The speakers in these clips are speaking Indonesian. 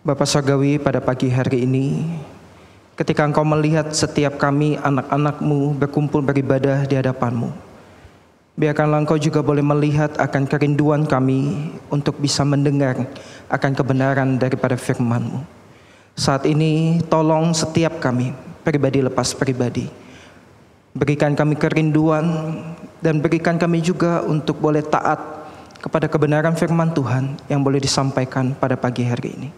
Bapa Surgawi, pada pagi hari ini, ketika Engkau melihat setiap kami anak-anak-Mu berkumpul beribadah di hadapan-Mu, biarkanlah Engkau juga boleh melihat akan kerinduan kami untuk bisa mendengar akan kebenaran daripada firman-Mu. Saat ini tolong setiap kami, pribadi lepas pribadi, berikan kami kerinduan dan berikan kami juga untuk boleh taat kepada kebenaran firman Tuhan yang boleh disampaikan pada pagi hari ini.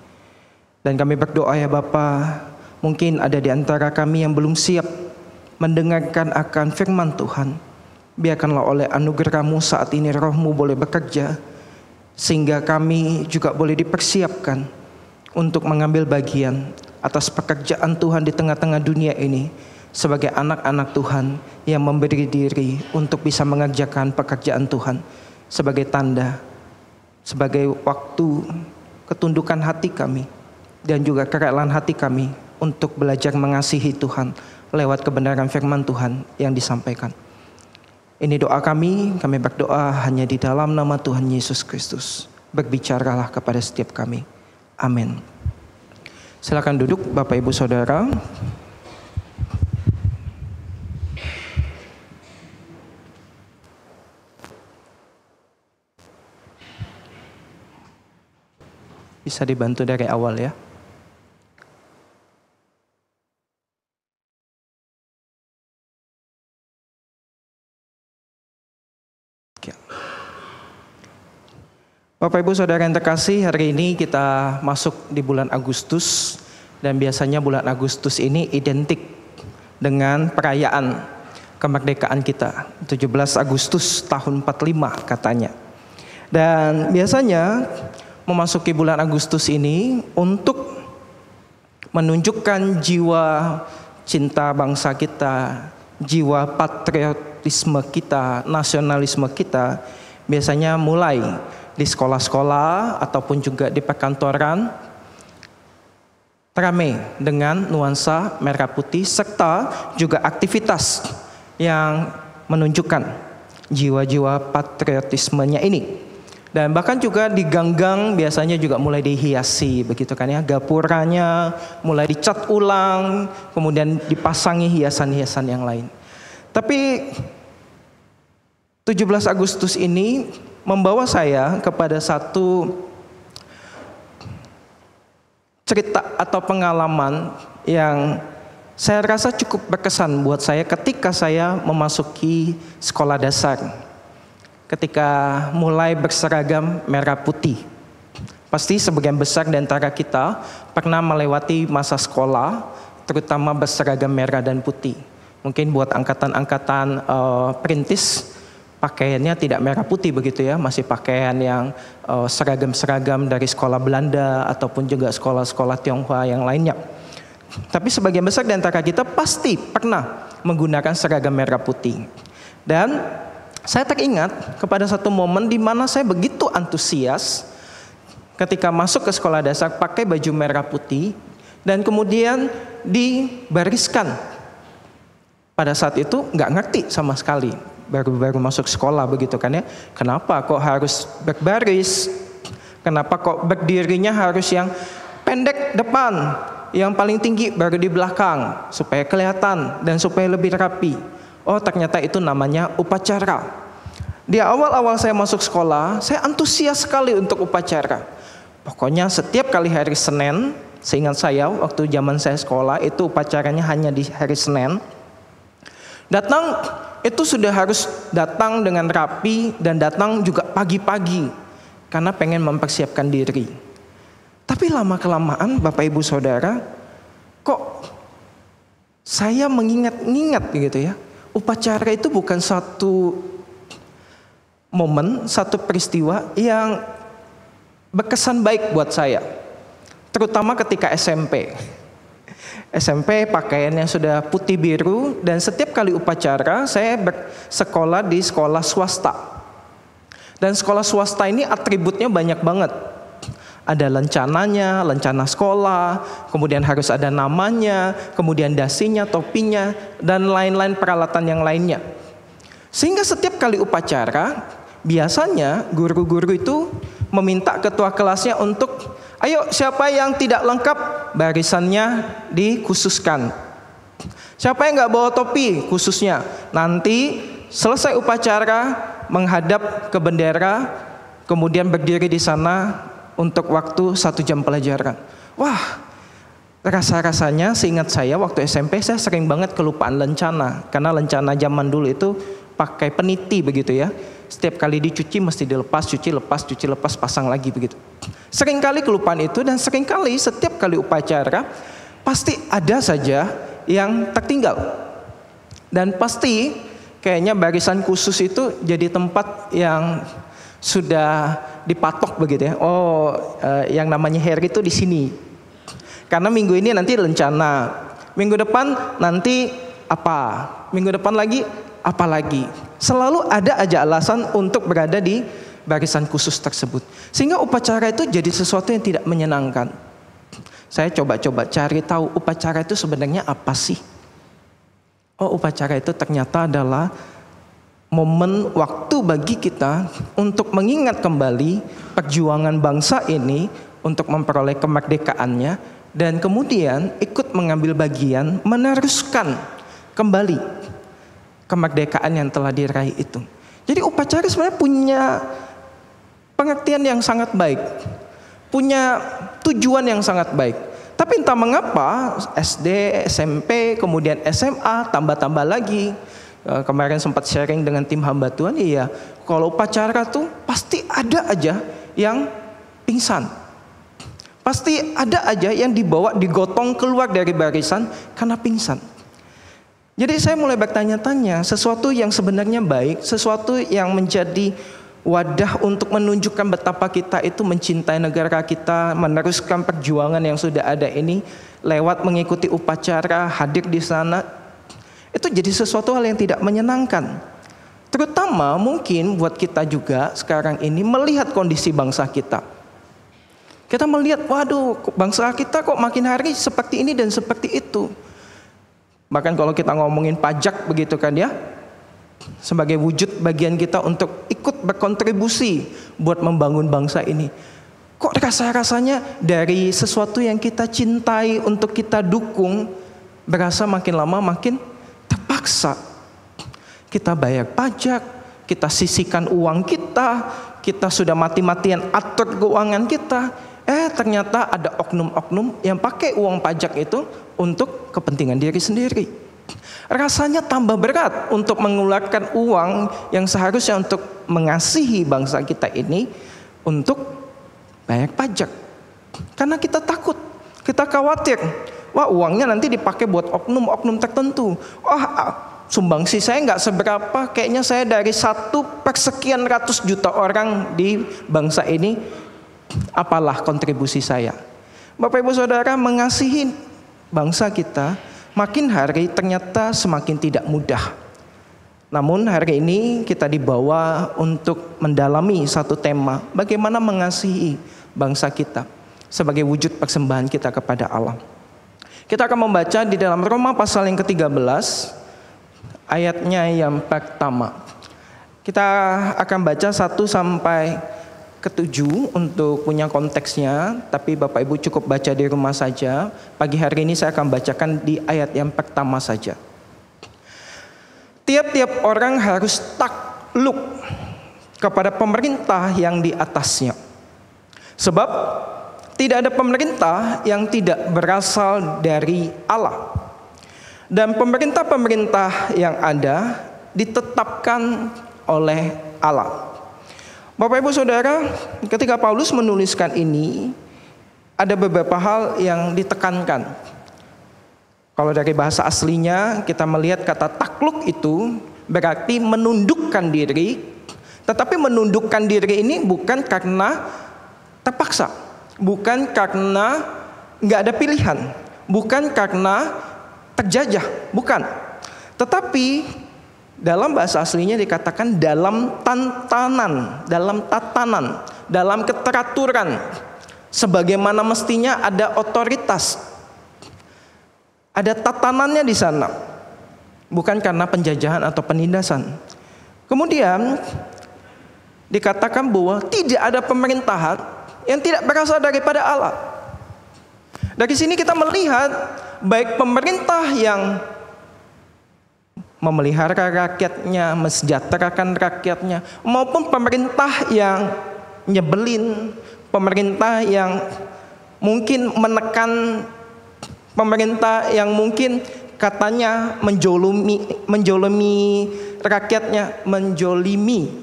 Dan kami berdoa ya Bapa, mungkin ada di antara kami yang belum siap mendengarkan akan firman Tuhan. Biarkanlah oleh anugerah-Mu saat ini Roh-Mu boleh bekerja, sehingga kami juga boleh dipersiapkan untuk mengambil bagian atas pekerjaan Tuhan di tengah-tengah dunia ini, sebagai anak-anak Tuhan yang memberi diri untuk bisa mengerjakan pekerjaan Tuhan, sebagai tanda, sebagai waktu ketundukan hati kami, dan juga kerelaan hati kami untuk belajar mengasihi Tuhan lewat kebenaran firman Tuhan yang disampaikan. Ini doa kami berdoa hanya di dalam nama Tuhan Yesus Kristus. Berbicaralah kepada setiap kami. Amin. Silakan duduk Bapak Ibu Saudara. Bisa dibantu dari awal ya. Bapak Ibu Saudara yang terkasih, hari ini kita masuk di bulan Agustus, dan biasanya bulan Agustus ini identik dengan perayaan kemerdekaan kita, 17 Agustus tahun 45 katanya. Dan biasanya memasuki bulan Agustus ini untuk menunjukkan jiwa cinta bangsa kita, jiwa patriotisme kita, nasionalisme kita, biasanya mulai di sekolah-sekolah ataupun juga di perkantoran ramai dengan nuansa merah putih, serta juga aktivitas yang menunjukkan jiwa-jiwa patriotismenya ini. Dan bahkan juga di gang-gang biasanya juga mulai dihiasi begitu kan ya, gapuranya mulai dicat ulang, kemudian dipasangi hiasan-hiasan yang lain. Tapi 17 Agustus ini membawa saya kepada satu cerita atau pengalaman yang saya rasa cukup berkesan buat saya ketika saya memasuki sekolah dasar. Ketika mulai berseragam merah putih. Pasti sebagian besar di antara kita pernah melewati masa sekolah, terutama berseragam merah dan putih. Mungkin buat angkatan-angkatan perintis, pakaiannya tidak merah putih begitu ya, masih pakaian yang seragam-seragam dari sekolah Belanda ataupun juga sekolah-sekolah Tionghoa yang lainnya. Tapi sebagian besar di antara kita pasti pernah menggunakan seragam merah putih. Dan saya teringat kepada satu momen di mana saya begitu antusias ketika masuk ke sekolah dasar pakai baju merah putih dan kemudian dibariskan. Pada saat itu nggak ngerti sama sekali. Baru-baru masuk sekolah begitu kan ya. Kenapa kok harus berbaris? Kenapa kok berdirinya harus yang pendek depan, yang paling tinggi baru di belakang, supaya kelihatan dan supaya lebih rapi. Oh, ternyata itu namanya upacara. Di awal-awal saya masuk sekolah, saya antusias sekali untuk upacara. Pokoknya setiap kali hari Senin, seingat saya waktu zaman saya sekolah itu upacaranya hanya di hari Senin. Datang itu sudah harus datang dengan rapi dan datang juga pagi-pagi karena pengen mempersiapkan diri. Tapi lama-kelamaan Bapak Ibu Saudara, kok saya mengingat-ingat gitu ya. Upacara itu bukan satu momen, satu peristiwa yang berkesan baik buat saya. Terutama ketika SMP. SMP pakaiannya sudah putih biru dan setiap kali upacara saya bersekolah di sekolah swasta. Dan sekolah swasta ini atributnya banyak banget. Ada lencananya, lencana sekolah, kemudian harus ada namanya, kemudian dasinya, topinya, dan lain-lain peralatan yang lainnya. Sehingga setiap kali upacara, biasanya guru-guru itu meminta ketua kelasnya untuk Ayo, siapa yang tidak lengkap, barisannya dikhususkan. Siapa yang nggak bawa topi, khususnya. Nanti selesai upacara, menghadap ke bendera, kemudian berdiri di sana untuk waktu 1 jam pelajaran. Wah, rasa-rasanya seingat saya waktu SMP saya sering banget kelupaan lencana. Karena lencana zaman dulu itu pakai peniti begitu ya. Setiap kali dicuci mesti dilepas, cuci lepas, pasang lagi begitu. Sering kali kelupaan itu, dan sering kali setiap kali upacara pasti ada saja yang tertinggal. Dan pasti kayaknya barisan khusus itu jadi tempat yang sudah dipatok begitu ya. Oh, yang namanya Harry itu di sini. Karena minggu ini nanti lencana, minggu depan nanti apa, minggu depan lagi apa lagi. Selalu ada aja alasan untuk berada di barisan khusus tersebut. Sehingga upacara itu jadi sesuatu yang tidak menyenangkan. Saya coba-coba cari tahu upacara itu sebenarnya apa sih. Oh, upacara itu ternyata adalah momen waktu bagi kita untuk mengingat kembali perjuangan bangsa ini untuk memperoleh kemerdekaannya, dan kemudian ikut mengambil bagian meneruskan kembali kemerdekaan yang telah diraih itu. Jadi upacara sebenarnya punya pengertian yang sangat baik, punya tujuan yang sangat baik. Tapi entah mengapa SD, SMP, kemudian SMA, tambah-tambah lagi. Kemarin sempat sharing dengan tim hamba Tuhan, iya, kalau upacara tuh pasti ada aja yang pingsan. Pasti ada aja yang dibawa, digotong keluar dari barisan karena pingsan. Jadi saya mulai bertanya-tanya, sesuatu yang sebenarnya baik, sesuatu yang menjadi wadah untuk menunjukkan betapa kita itu mencintai negara kita, meneruskan perjuangan yang sudah ada ini lewat mengikuti upacara, hadir di sana, itu jadi sesuatu hal yang tidak menyenangkan. Terutama mungkin buat kita juga sekarang ini melihat kondisi bangsa kita. Kita melihat, waduh, bangsa kita kok makin hari seperti ini dan seperti itu. Bahkan kalau kita ngomongin pajak begitu kan ya, sebagai wujud bagian kita untuk ikut berkontribusi buat membangun bangsa ini. Kok rasa-rasanya dari sesuatu yang kita cintai untuk kita dukung, berasa makin lama makin terpaksa. Kita bayar pajak, kita sisihkan uang kita sudah mati-matian atur keuangan kita. Ternyata ada oknum-oknum yang pakai uang pajak itu untuk kepentingan diri sendiri. Rasanya tambah berat untuk mengeluarkan uang yang seharusnya untuk mengasihi bangsa kita ini untuk bayar pajak. Karena kita takut, kita khawatir, wah uangnya nanti dipakai buat oknum-oknum tertentu. Sumbangsi saya nggak seberapa, kayaknya saya dari 1/sekian ratus juta orang di bangsa ini, apalah kontribusi saya. Bapak Ibu Saudara, mengasihi bangsa kita makin hari ternyata semakin tidak mudah. Namun hari ini kita dibawa untuk mendalami satu tema, bagaimana mengasihi bangsa kita sebagai wujud persembahan kita kepada Allah. Kita akan membaca di dalam Roma pasal yang ke-13, ayatnya yang pertama. Kita akan baca 1 sampai ke-7 untuk punya konteksnya, tapi Bapak Ibu cukup baca di rumah saja. Pagi hari ini saya akan bacakan di ayat yang pertama saja. Tiap-tiap orang harus takluk kepada pemerintah yang di atasnya. Sebab tidak ada pemerintah yang tidak berasal dari Allah. Dan pemerintah-pemerintah yang ada ditetapkan oleh Allah. Bapak Ibu Saudara, ketika Paulus menuliskan ini, ada beberapa hal yang ditekankan. Kalau dari bahasa aslinya kita melihat kata takluk itu berarti menundukkan diri. Tetapi menundukkan diri ini bukan karena terpaksa, bukan karena nggak ada pilihan, bukan karena terjajah, bukan. Tetapi dalam bahasa aslinya dikatakan dalam tatanan, dalam keteraturan, sebagaimana mestinya ada otoritas, ada tatanannya di sana, bukan karena penjajahan atau penindasan. Kemudian dikatakan bahwa tidak ada pemerintahan yang tidak berasal daripada Allah. Dari sini kita melihat baik pemerintah yang memelihara rakyatnya, mensejahterakan rakyatnya, maupun pemerintah yang nyebelin, pemerintah yang mungkin menekan, pemerintah yang mungkin katanya menjolimi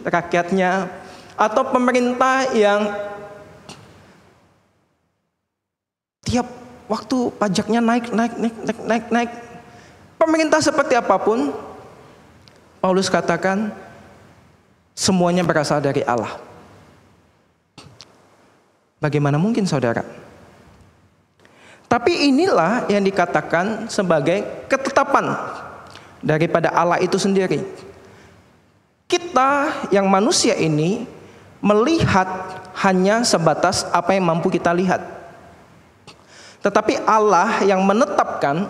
rakyatnya, atau pemerintah yang tiap waktu pajaknya naik. Pemerintah seperti apapun, Paulus katakan semuanya berasal dari Allah. Bagaimana mungkin, saudara? Tapi inilah yang dikatakan sebagai ketetapan daripada Allah itu sendiri. Kita yang manusia ini melihat hanya sebatas apa yang mampu kita lihat. Tetapi Allah yang menetapkan,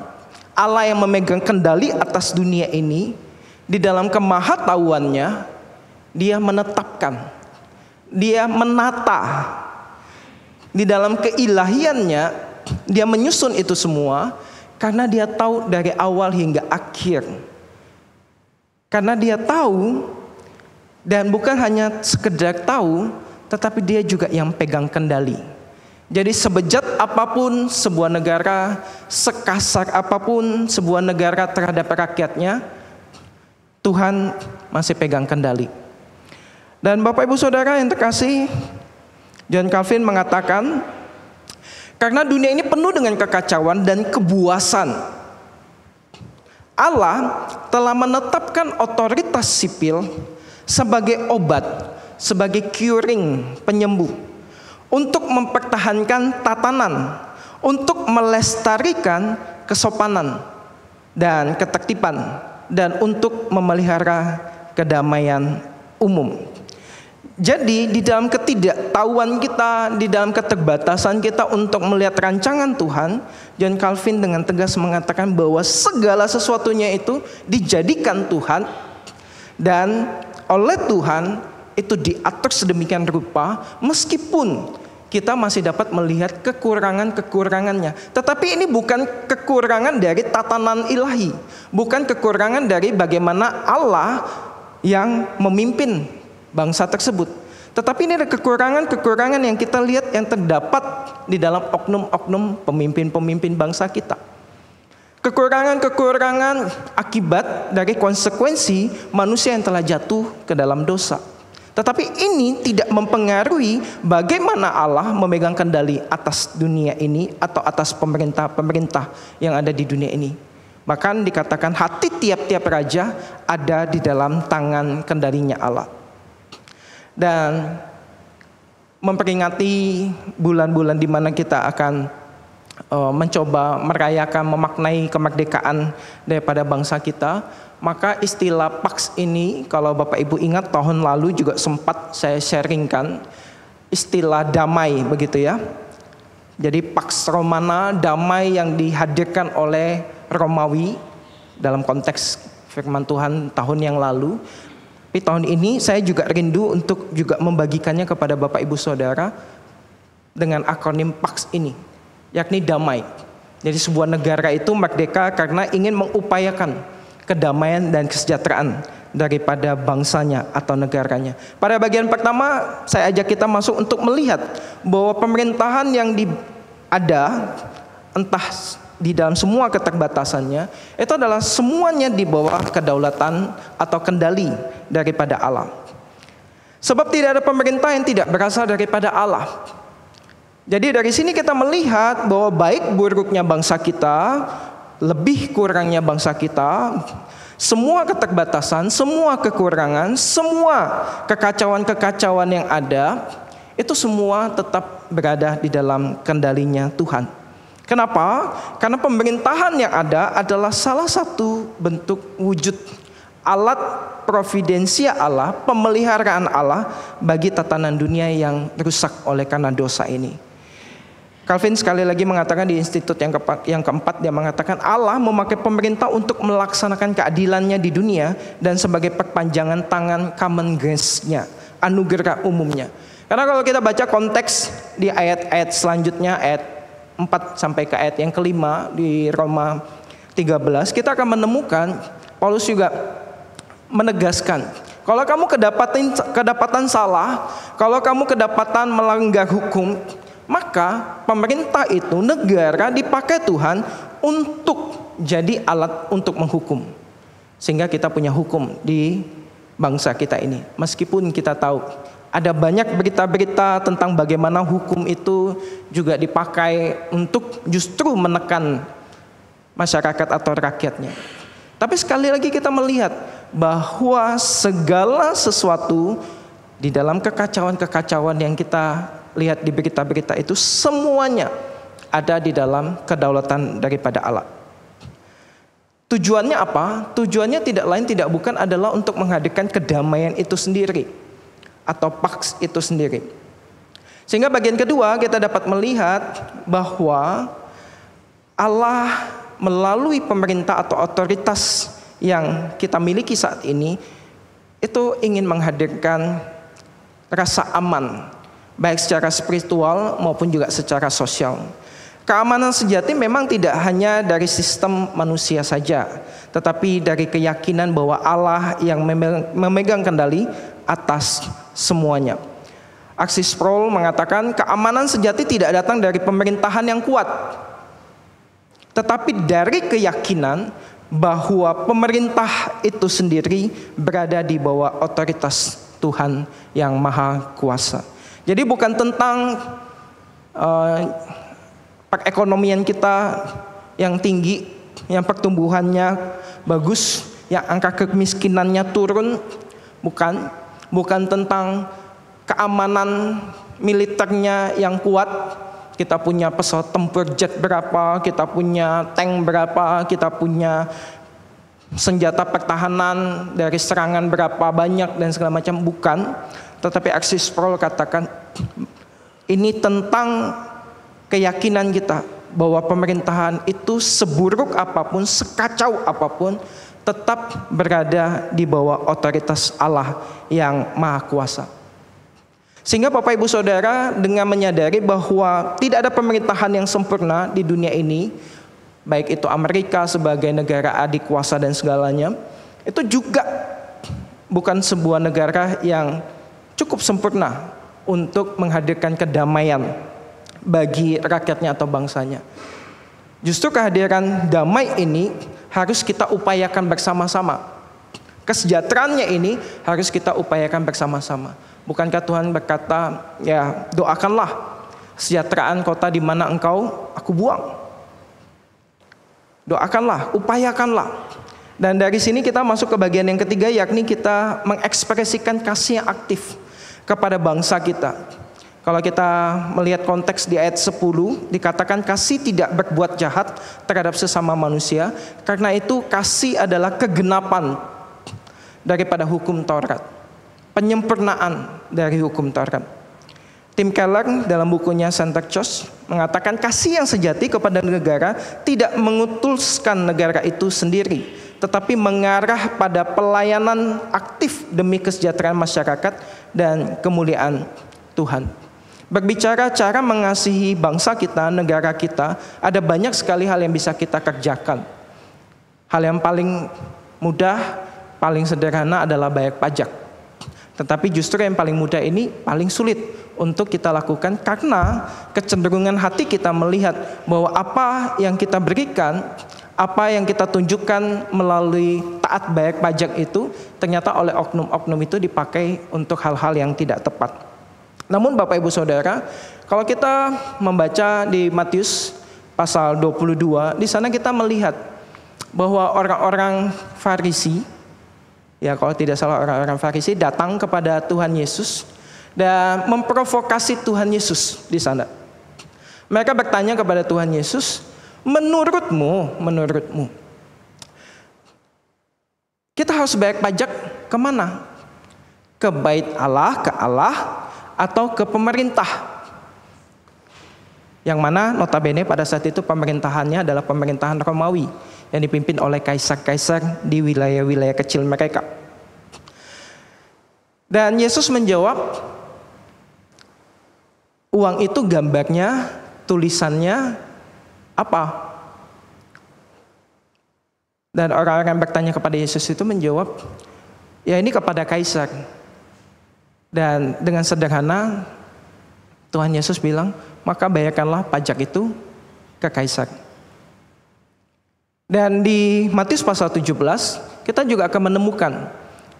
Allah yang memegang kendali atas dunia ini, di dalam kemahatauannya, Dia menetapkan, Dia menata, di dalam keilahiannya, Dia menyusun itu semua karena Dia tahu dari awal hingga akhir. Karena Dia tahu, dan bukan hanya sekedar tahu, tetapi Dia juga yang pegang kendali. Jadi sebejat apapun sebuah negara, sekasar apapun sebuah negara terhadap rakyatnya, Tuhan masih pegang kendali. Dan Bapak Ibu Saudara yang terkasih, John Calvin mengatakan, karena dunia ini penuh dengan kekacauan dan kebuasan, Allah telah menetapkan otoritas sipil sebagai obat, sebagai curing, penyembuh, untuk mempertahankan tatanan, untuk melestarikan kesopanan dan ketertiban, dan untuk memelihara kedamaian umum. Jadi di dalam ketidaktahuan kita, di dalam keterbatasan kita untuk melihat rancangan Tuhan, John Calvin dengan tegas mengatakan bahwa segala sesuatunya itu dijadikan Tuhan, dan oleh Tuhan itu diatur sedemikian rupa, meskipun kita masih dapat melihat kekurangan-kekurangannya. Tetapi ini bukan kekurangan dari tatanan ilahi, bukan kekurangan dari bagaimana Allah yang memimpin bangsa tersebut. Tetapi ini ada kekurangan-kekurangan yang kita lihat yang terdapat di dalam oknum-oknum pemimpin-pemimpin bangsa kita. Kekurangan-kekurangan akibat dari konsekuensi manusia yang telah jatuh ke dalam dosa. Tetapi ini tidak mempengaruhi bagaimana Allah memegang kendali atas dunia ini atau atas pemerintah-pemerintah yang ada di dunia ini. Bahkan dikatakan hati tiap-tiap raja ada di dalam tangan kendalinya Allah. Dan memperingati bulan-bulan di mana kita akan mencoba merayakan, memaknai kemerdekaan daripada bangsa kita, maka istilah Pax ini, kalau Bapak Ibu ingat tahun lalu juga sempat saya sharingkan istilah damai, begitu ya. Jadi Pax Romana, damai yang dihadirkan oleh Romawi dalam konteks firman Tuhan tahun yang lalu. Tapi tahun ini saya juga rindu untuk juga membagikannya kepada Bapak Ibu Saudara dengan akronim Pax ini, yakni damai. Jadi sebuah negara itu merdeka karena ingin mengupayakan kedamaian dan kesejahteraan daripada bangsanya atau negaranya. Pada bagian pertama saya ajak kita masuk untuk melihat bahwa pemerintahan yang ada, entah di dalam semua keterbatasannya, itu adalah semuanya di bawah kedaulatan atau kendali daripada Allah. Sebab tidak ada pemerintah yang tidak berasal daripada Allah. Jadi dari sini kita melihat bahwa baik buruknya bangsa kita, lebih kurangnya bangsa kita, semua keterbatasan, semua kekurangan, semua kekacauan-kekacauan yang ada, itu semua tetap berada di dalam kendalinya Tuhan. Kenapa? Karena pemerintahan yang ada adalah salah satu bentuk wujud alat providensia Allah, pemeliharaan Allah bagi tatanan dunia yang rusak oleh karena dosa ini. Calvin sekali lagi mengatakan di institut yang keempat, dia mengatakan Allah memakai pemerintah untuk melaksanakan keadilannya di dunia dan sebagai perpanjangan tangan common grace-nya, anugerah umumnya. Karena kalau kita baca konteks di ayat-ayat selanjutnya, ayat 4 sampai ke ayat yang kelima di Roma 13, kita akan menemukan Paulus juga menegaskan, kalau kamu kedapatan salah, kalau kamu kedapatan melanggar hukum, maka pemerintah itu, negara dipakai Tuhan untuk jadi alat untuk menghukum. Sehingga kita punya hukum di bangsa kita ini. Meskipun kita tahu ada banyak berita-berita tentang bagaimana hukum itu juga dipakai untuk justru menekan masyarakat atau rakyatnya. Tapi sekali lagi kita melihat bahwa segala sesuatu di dalam kekacauan-kekacauan yang kita lihat di berita-berita itu semuanya ada di dalam kedaulatan daripada Allah. Tujuannya apa? Tujuannya tidak lain tidak bukan adalah untuk menghadirkan kedamaian itu sendiri atau pax itu sendiri. Sehingga bagian kedua kita dapat melihat bahwa Allah melalui pemerintah atau otoritas yang kita miliki saat ini itu ingin menghadirkan rasa aman, baik secara spiritual maupun juga secara sosial. Keamanan sejati memang tidak hanya dari sistem manusia saja, tetapi dari keyakinan bahwa Allah yang memegang kendali atas semuanya. Aksi Sproul mengatakan keamanan sejati tidak datang dari pemerintahan yang kuat, tetapi dari keyakinan bahwa pemerintah itu sendiri berada di bawah otoritas Tuhan yang Maha Kuasa. Jadi bukan tentang perekonomian kita yang tinggi, yang pertumbuhannya bagus, yang angka kemiskinannya turun, bukan tentang keamanan militernya yang kuat. Kita punya pesawat tempur jet berapa, kita punya tank berapa, kita punya senjata pertahanan dari serangan berapa banyak dan segala macam, bukan. Tetapi aksi Sproul katakan ini tentang keyakinan kita bahwa pemerintahan itu seburuk apapun, sekacau apapun, tetap berada di bawah otoritas Allah yang Maha Kuasa. Sehingga Bapak Ibu Saudara dengan menyadari bahwa tidak ada pemerintahan yang sempurna di dunia ini, baik itu Amerika sebagai negara adik kuasa dan segalanya, itu juga bukan sebuah negara yang cukup sempurna untuk menghadirkan kedamaian bagi rakyatnya atau bangsanya. Justru kehadiran damai ini harus kita upayakan bersama-sama. Kesejahteraannya ini harus kita upayakan bersama-sama. Bukankah Tuhan berkata, ya doakanlah kesejahteraan kota di mana engkau aku buang. Doakanlah, upayakanlah. Dan dari sini kita masuk ke bagian yang ketiga, yakni kita mengekspresikan kasih yang aktif kepada bangsa kita. Kalau kita melihat konteks di ayat 10, dikatakan kasih tidak berbuat jahat terhadap sesama manusia, karena itu kasih adalah kegenapan daripada hukum Taurat, penyempurnaan dari hukum Taurat. Tim Keller dalam bukunya Center Church mengatakan kasih yang sejati kepada negara tidak mengutuskan negara itu sendiri, tetapi mengarah pada pelayanan aktif demi kesejahteraan masyarakat dan kemuliaan Tuhan. Berbicara cara mengasihi bangsa kita, negara kita, ada banyak sekali hal yang bisa kita kerjakan. Hal yang paling mudah, paling sederhana adalah bayar pajak. Tetapi justru yang paling mudah ini paling sulit untuk kita lakukan, karena kecenderungan hati kita melihat bahwa apa yang kita berikan, apa yang kita tunjukkan melalui taat bayar pajak itu, ternyata oleh oknum-oknum itu dipakai untuk hal-hal yang tidak tepat. Namun Bapak Ibu Saudara, kalau kita membaca di Matius pasal 22, di sana kita melihat bahwa orang-orang Farisi, ya kalau tidak salah orang-orang Farisi datang kepada Tuhan Yesus dan memprovokasi Tuhan Yesus di sana. Mereka bertanya kepada Tuhan Yesus, menurutmu, kita harus bayar pajak kemana? Ke bait Allah, ke Allah, atau ke pemerintah? Yang mana notabene pada saat itu pemerintahannya adalah pemerintahan Romawi yang dipimpin oleh kaisar-kaisar di wilayah-wilayah kecil mereka. Dan Yesus menjawab, uang itu gambarnya, tulisannya apa? Dan orang-orang yang bertanya kepada Yesus itu menjawab, ya ini kepada kaisar. Dan dengan sederhana Tuhan Yesus bilang, maka bayarkanlah pajak itu ke kaisar. Dan di Matius pasal 17 kita juga akan menemukan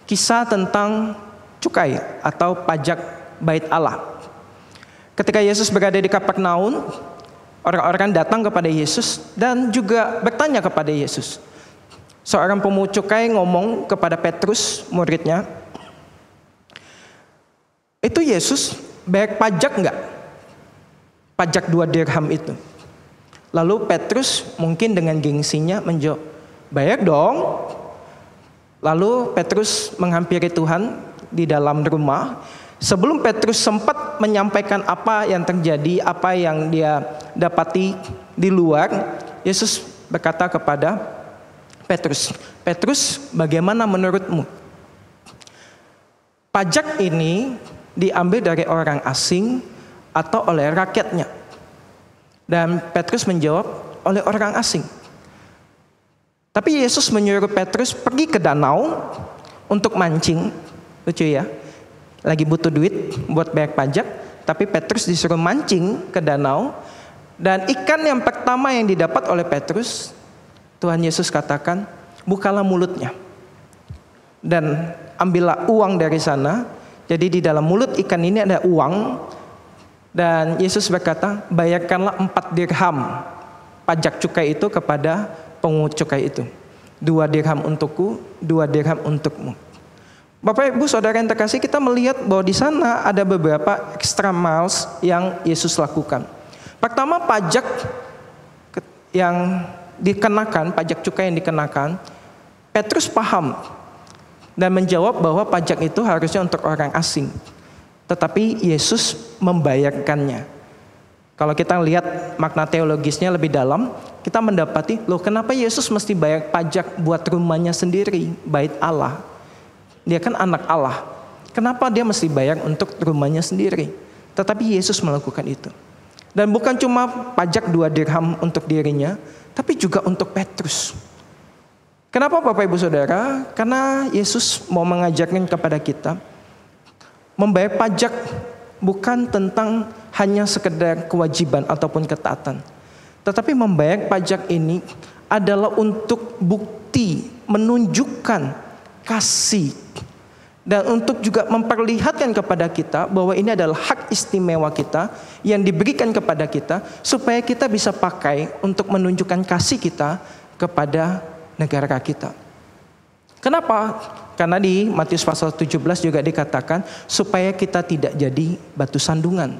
kisah tentang cukai atau pajak bait Allah. Ketika Yesus berada di Kapernaum, orang-orang datang kepada Yesus dan juga bertanya kepada Yesus. Seorang pemungut cukai ngomong kepada Petrus, muridnya, itu Yesus bayar pajak enggak? Pajak 2 dirham itu. Lalu Petrus mungkin dengan gengsinya menjawab, bayar dong. Lalu Petrus menghampiri Tuhan di dalam rumah. Sebelum Petrus sempat menyampaikan apa yang terjadi, apa yang dia dapati di luar, Yesus berkata kepada Petrus, Petrus, bagaimana menurutmu? Pajak ini diambil dari orang asing atau oleh rakyatnya? Dan Petrus menjawab, oleh orang asing. Tapi Yesus menyuruh Petrus pergi ke danau untuk mancing. Lucu ya, lagi butuh duit buat bayar pajak, tapi Petrus disuruh mancing ke danau. Dan ikan yang pertama yang didapat oleh Petrus, Tuhan Yesus katakan, bukalah mulutnya dan ambillah uang dari sana. Jadi di dalam mulut ikan ini ada uang. Dan Yesus berkata, bayarkanlah 4 dirham pajak cukai itu kepada pengungut cukai itu. 2 dirham untukku, 2 dirham untukmu. Bapak Ibu Saudara yang terkasih, kita melihat bahwa di sana ada beberapa extra miles yang Yesus lakukan. Pertama, pajak yang dikenakan, pajak cukai yang dikenakan, Petrus paham dan menjawab bahwa pajak itu harusnya untuk orang asing. Tetapi Yesus membayarkannya. Kalau kita lihat makna teologisnya lebih dalam, kita mendapati, loh kenapa Yesus mesti bayar pajak buat rumahnya sendiri, bait Allah? Dia kan anak Allah. Kenapa dia mesti bayar untuk rumahnya sendiri? Tetapi Yesus melakukan itu. Dan bukan cuma pajak 2 dirham untuk dirinya, tapi juga untuk Petrus. Kenapa Bapak Ibu Saudara? Karena Yesus mau mengajarkan kepada kita, membayar pajak bukan tentang hanya sekedar kewajiban ataupun ketaatan. Tetapi membayar pajak ini adalah untuk bukti, menunjukkan kasih. Dan untuk juga memperlihatkan kepada kita bahwa ini adalah hak istimewa kita yang diberikan kepada kita, supaya kita bisa pakai untuk menunjukkan kasih kita kepada negara kita. Kenapa? Karena di Matius pasal 17 juga dikatakan supaya kita tidak jadi batu sandungan.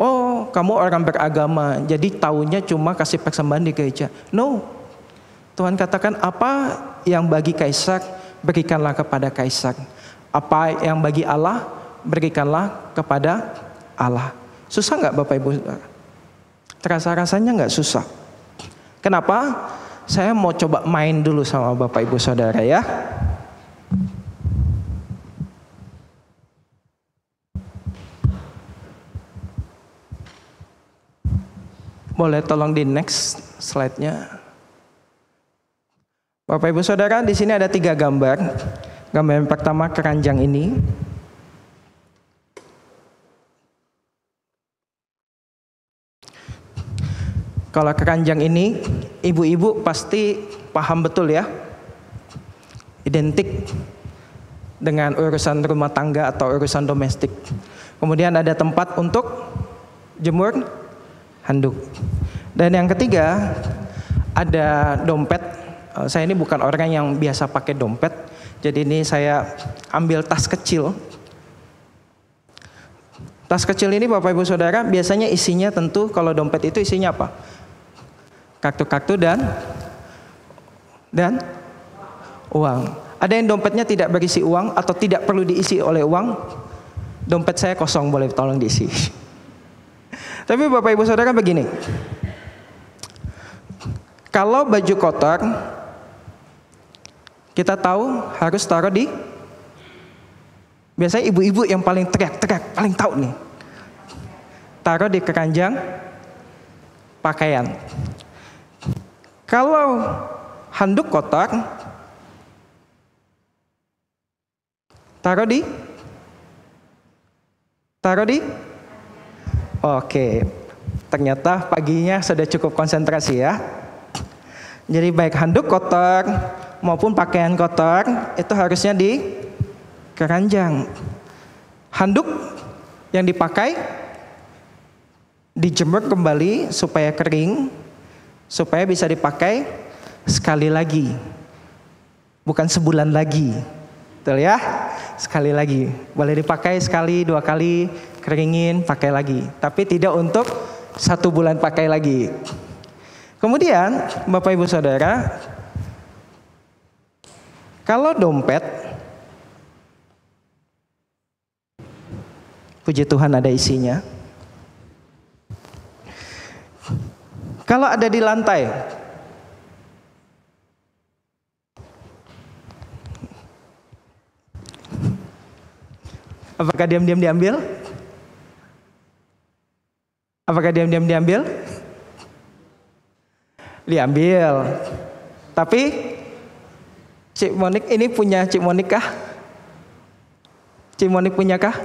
Oh, kamu orang beragama, jadi taunya cuma kasih persembahan di gereja. No. Tuhan katakan, apa yang bagi kaisar, berikanlah kepada kaisar. Apa yang bagi Allah, berikanlah kepada Allah. Susah nggak Bapak Ibu? Terasa-rasanya nggak susah. Kenapa? Saya mau coba main dulu sama Bapak Ibu Saudara ya. Boleh tolong di next slide-nya. Bapak Ibu Saudara, di sini ada 3 gambar. Gambar yang pertama keranjang ini. Kalau keranjang ini, ibu-ibu pasti paham betul ya. Identik dengan urusan rumah tangga atau urusan domestik. Kemudian ada tempat untuk jemur handuk. Dan yang ketiga, ada dompet. Saya ini bukan orang yang biasa pakai dompet. Jadi ini saya ambil tas kecil. Tas kecil ini Bapak Ibu Saudara biasanya isinya tentu kalau dompet itu isinya apa? Kartu-kartu dan uang. Ada yang dompetnya tidak berisi uang atau tidak perlu diisi oleh uang. Dompet saya kosong, boleh tolong diisi. Tapi Bapak Ibu Saudara begini. Kalau baju kotor, kita tahu harus taruh di, biasanya ibu-ibu yang paling teriak-teriak, paling tahu nih. taruh di keranjang pakaian. Kalau handuk kotor, taruh di Oke, ternyata paginya sudah cukup konsentrasi ya. Jadi baik handuk kotor maupun pakaian kotor itu harusnya di keranjang. Handuk yang dipakai dijemur kembali supaya kering, supaya bisa dipakai sekali lagi, bukan sebulan lagi. Betul ya? Sekali lagi. Boleh dipakai sekali, 2 kali, keringin, pakai lagi. Tapi tidak untuk 1 bulan pakai lagi. Kemudian, Bapak Ibu Saudara, kalau dompet, puji Tuhan ada isinya. Kalau ada di lantai, apakah diam-diam diambil? Apakah diam-diam diambil? Diambil. Tapi Cik Monik ini punya Cik Monik kah? Cik Monik punya kah?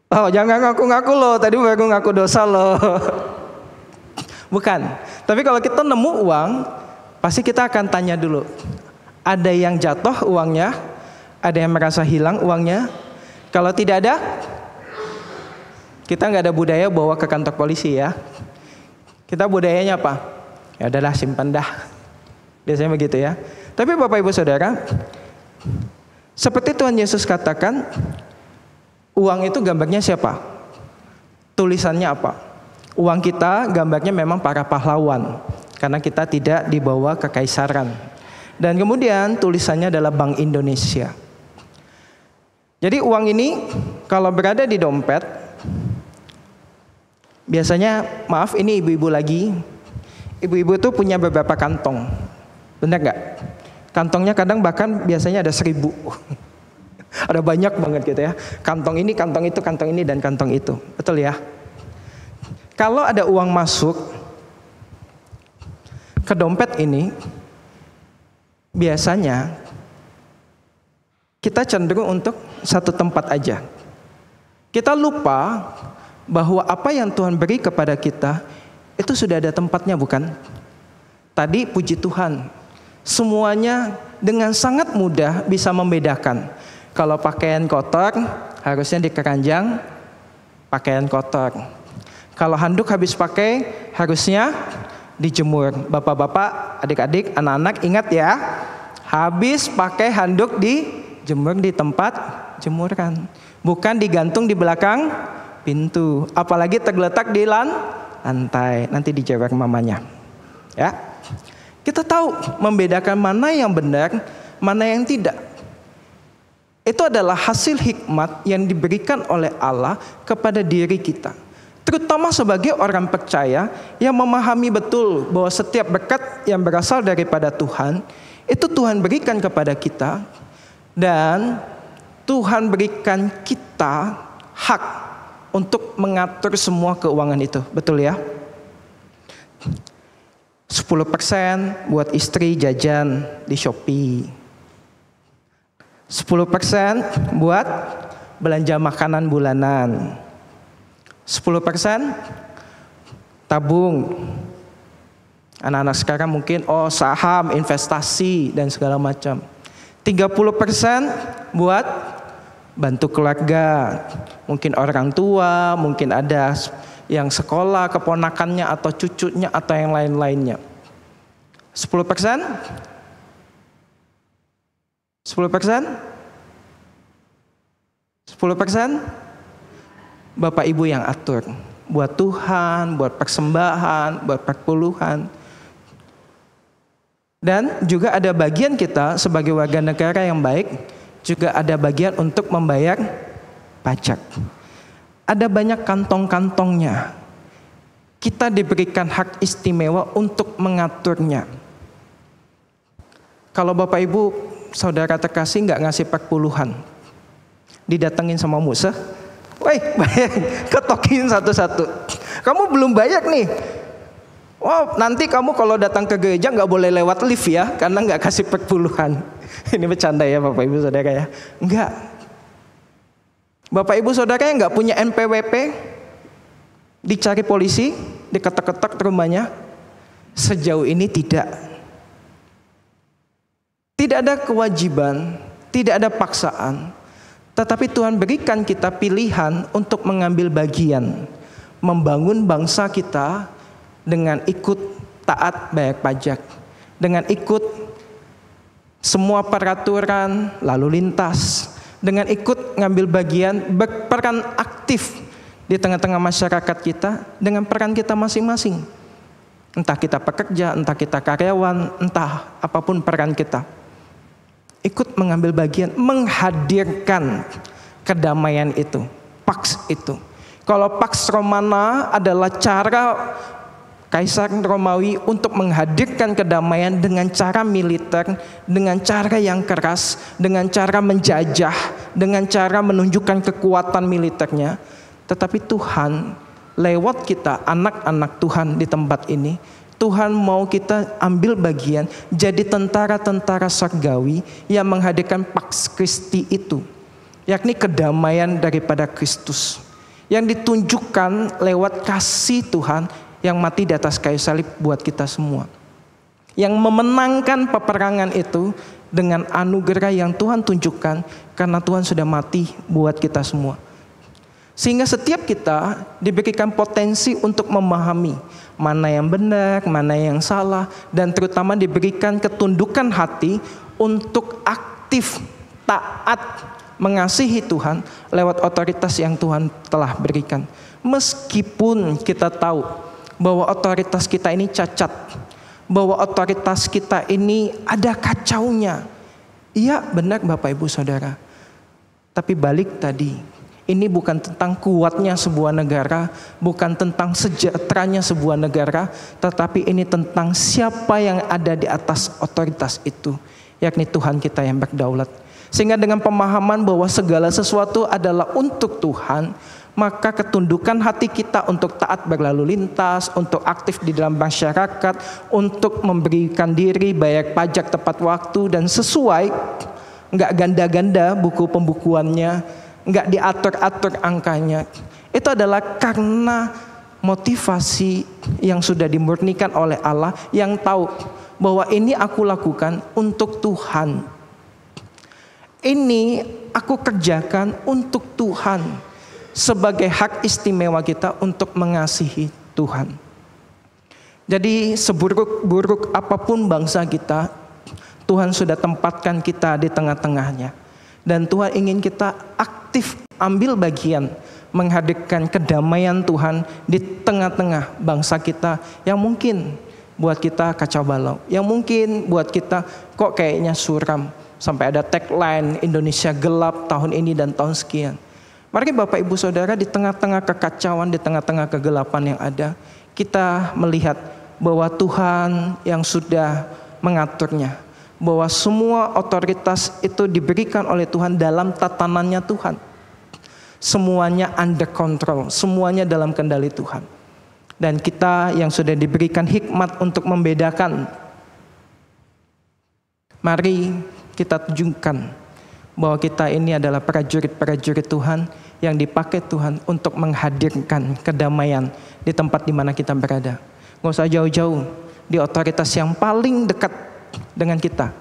Oh, jangan ngaku-ngaku loh, tadi baru ngaku dosa loh. Bukan. Tapi kalau kita nemu uang, pasti kita akan tanya dulu. Ada yang jatuh uangnya, ada yang merasa hilang uangnya. Kalau tidak ada, kita nggak ada budaya bawa ke kantor polisi ya. Kita budayanya apa? Ya udahlah, simpan dah. Biasanya begitu ya. Tapi Bapak Ibu Saudara, seperti Tuhan Yesus katakan, uang itu gambarnya siapa? Tulisannya apa? Uang kita gambarnya memang para pahlawan, karena kita tidak dibawa ke kekaisaran. Dan kemudian tulisannya adalah Bank Indonesia. Jadi uang ini kalau berada di dompet, biasanya, maaf ini ibu-ibu lagi, ibu-ibu tuh punya beberapa kantong, benar nggak? Kantongnya kadang bahkan biasanya ada 1000. Ada banyak banget gitu ya. Kantong ini, kantong itu, kantong ini, dan kantong itu. Betul ya? Kalau ada uang masuk ke dompet ini, biasanya kita cenderung untuk satu tempat aja. Kita lupa bahwa apa yang Tuhan beri kepada kita itu sudah ada tempatnya, bukan? Tadi puji Tuhan, semuanya dengan sangat mudah bisa membedakan. Kalau pakaian kotor, harusnya di keranjang pakaian kotor. Kalau handuk habis pakai, harusnya dijemur. Bapak-bapak, adik-adik, anak-anak, ingat ya, habis pakai handuk dijemur di tempat jemuran, bukan digantung di belakang pintu, apalagi tergeletak di lantai, nanti dijawab mamanya. Ya, kita tahu membedakan mana yang benar, mana yang tidak. Itu adalah hasil hikmat yang diberikan oleh Allah kepada diri kita, terutama sebagai orang percaya yang memahami betul bahwa setiap berkat yang berasal daripada Tuhan itu Tuhan berikan kepada kita, dan Tuhan berikan kita hak untuk mengatur semua keuangan itu. Betul ya? 10% buat istri jajan di Shopee, 10% buat belanja makanan bulanan, 10% tabung. Anak-anak sekarang mungkin saham, investasi, dan segala macam. 30% buat bantu keluarga, mungkin orang tua, mungkin ada yang sekolah, keponakannya atau cucunya atau yang lain-lainnya. 10%? 10%? 10% Bapak Ibu yang atur. Buat Tuhan, buat persembahan, buat perpuluhan. Dan juga ada bagian kita sebagai warga negara yang baik, juga ada bagian untuk membayar pajak. Ada banyak kantong-kantongnya. Kita diberikan hak istimewa untuk mengaturnya. Kalau Bapak Ibu, saudara terkasih nggak ngasih perpuluhan, didatengin sama Musa, Woi, bayar, ketokin satu-satu. Kamu belum bayar nih. Oh, nanti kamu kalau datang ke gereja nggak boleh lewat lift ya, karena nggak kasih perpuluhan. Ini bercanda ya Bapak Ibu Saudara ya. Enggak. Bapak Ibu Saudara yang nggak punya NPWP, dicari polisi, diketok-ketok rumahnya. Sejauh ini tidak. Tidak ada kewajiban, tidak ada paksaan. Tetapi Tuhan berikan kita pilihan untuk mengambil bagian, membangun bangsa kita dengan ikut taat bayar pajak, dengan ikut semua peraturan lalu lintas, dengan ikut ngambil bagian, berperan aktif di tengah-tengah masyarakat kita dengan peran kita masing-masing. Entah kita pekerja, entah kita karyawan, entah apapun peran kita. Ikut mengambil bagian, menghadirkan kedamaian itu, Pax itu. Kalau Pax Romana adalah cara Kaisar Romawi untuk menghadirkan kedamaian dengan cara militer, dengan cara yang keras, dengan cara menjajah, dengan cara menunjukkan kekuatan militernya. Tetapi Tuhan lewat kita, anak-anak Tuhan di tempat ini, Tuhan mau kita ambil bagian jadi tentara-tentara surgawi yang menghadirkan Pax Christi itu, yakni kedamaian daripada Kristus yang ditunjukkan lewat kasih Tuhan yang mati di atas kayu salib buat kita semua, yang memenangkan peperangan itu dengan anugerah yang Tuhan tunjukkan karena Tuhan sudah mati buat kita semua. Sehingga setiap kita diberikan potensi untuk memahami mana yang benar, mana yang salah, dan terutama diberikan ketundukan hati untuk aktif, taat, mengasihi Tuhan lewat otoritas yang Tuhan telah berikan. Meskipun kita tahu bahwa otoritas kita ini cacat, bahwa otoritas kita ini ada kacaunya. Iya benar Bapak Ibu Saudara. Tapi balik tadi, ini bukan tentang kuatnya sebuah negara, bukan tentang sejahteranya sebuah negara, tetapi ini tentang siapa yang ada di atas otoritas itu, yakni Tuhan kita yang berdaulat. Sehingga dengan pemahaman bahwa segala sesuatu adalah untuk Tuhan, maka ketundukan hati kita untuk taat berlalu lintas, untuk aktif di dalam masyarakat, untuk memberikan diri, bayar pajak tepat waktu dan sesuai, nggak ganda-ganda buku pembukuannya, nggak diatur-atur angkanya. Itu adalah karena motivasi yang sudah dimurnikan oleh Allah, yang tahu bahwa ini aku lakukan untuk Tuhan. Ini aku kerjakan untuk Tuhan, sebagai hak istimewa kita untuk mengasihi Tuhan. Jadi seburuk-buruk apapun bangsa kita, Tuhan sudah tempatkan kita di tengah-tengahnya. Dan Tuhan ingin kita aktif ambil bagian menghadirkan kedamaian Tuhan di tengah-tengah bangsa kita yang mungkin buat kita kacau balau, yang mungkin buat kita kok kayaknya suram, sampai ada tagline Indonesia gelap tahun ini dan tahun sekian. Mari Bapak Ibu Saudara, di tengah-tengah kekacauan, di tengah-tengah kegelapan yang ada, kita melihat bahwa Tuhan yang sudah mengaturnya, bahwa semua otoritas itu diberikan oleh Tuhan dalam tatanannya Tuhan. Semuanya under control, semuanya dalam kendali Tuhan. Dan kita yang sudah diberikan hikmat untuk membedakan, mari kita tunjukkan bahwa kita ini adalah prajurit-prajurit Tuhan yang dipakai Tuhan untuk menghadirkan kedamaian di tempat di mana kita berada. Nggak usah jauh-jauh, di otoritas yang paling dekat dengan kita.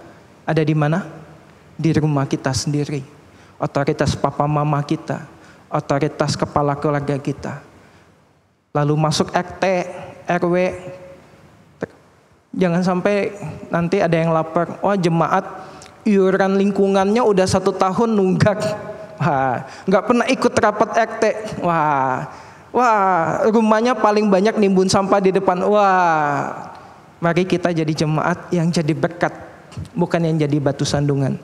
Ada di mana? Di rumah kita sendiri. Otoritas papa mama kita, otoritas kepala keluarga kita. Lalu masuk RT, RW. Jangan sampai nanti ada yang lapar, wah jemaat iuran lingkungannya udah 1 tahun nunggak. Wah, nggak pernah ikut rapat RT. Wah, rumahnya paling banyak nimbun sampah di depan. Wah, mari kita jadi jemaat yang jadi berkat, bukan yang jadi batu sandungan.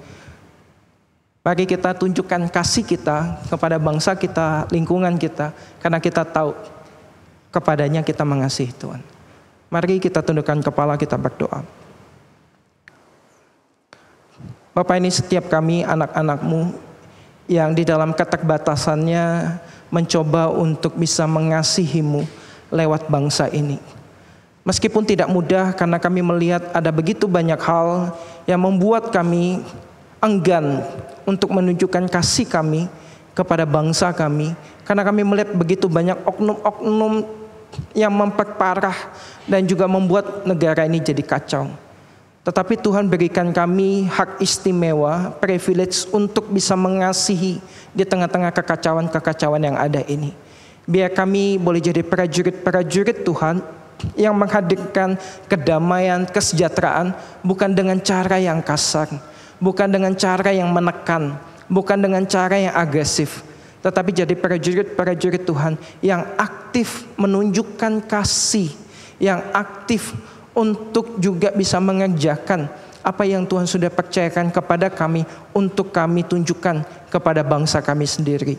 Mari kita tunjukkan kasih kita kepada bangsa kita, lingkungan kita, karena kita tahu kepadanya kita mengasihi Tuhan. Mari kita tundukkan kepala, kita berdoa. Bapak, ini setiap kami anak-anak-Mu yang di dalam keterbatasannya mencoba untuk bisa mengasihi-Mu lewat bangsa ini. Meskipun tidak mudah karena kami melihat ada begitu banyak hal yang membuat kami enggan untuk menunjukkan kasih kami kepada bangsa kami. Karena kami melihat begitu banyak oknum-oknum yang memperparah dan juga membuat negara ini jadi kacau. Tetapi Tuhan berikan kami hak istimewa, privilege untuk bisa mengasihi di tengah-tengah kekacauan-kekacauan yang ada ini. Biar kami boleh jadi prajurit-prajurit Tuhan yang menghadirkan kedamaian, kesejahteraan, bukan dengan cara yang kasar, bukan dengan cara yang menekan, bukan dengan cara yang agresif, tetapi jadi prajurit-prajurit Tuhan yang aktif menunjukkan kasih, yang aktif untuk juga bisa mengerjakan apa yang Tuhan sudah percayakan kepada kami untuk kami tunjukkan kepada bangsa kami sendiri.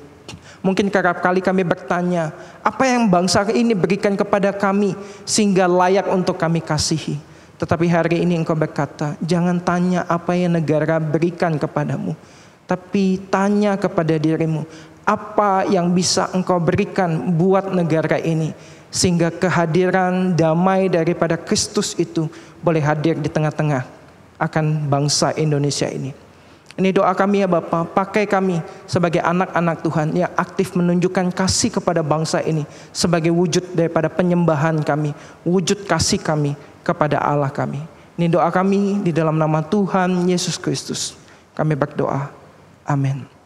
Mungkin kerap kali kami bertanya, apa yang bangsa ini berikan kepada kami sehingga layak untuk kami kasihi. Tetapi hari ini Engkau berkata, jangan tanya apa yang negara berikan kepadamu, tapi tanya kepada dirimu, apa yang bisa Engkau berikan buat negara ini, sehingga kehadiran damai daripada Kristus itu boleh hadir di tengah-tengah akan bangsa Indonesia ini. Ini doa kami ya Bapa, pakai kami sebagai anak-anak Tuhan yang aktif menunjukkan kasih kepada bangsa ini sebagai wujud daripada penyembahan kami, wujud kasih kami kepada Allah kami. Ini doa kami di dalam nama Tuhan Yesus Kristus. Kami berdoa. Amin.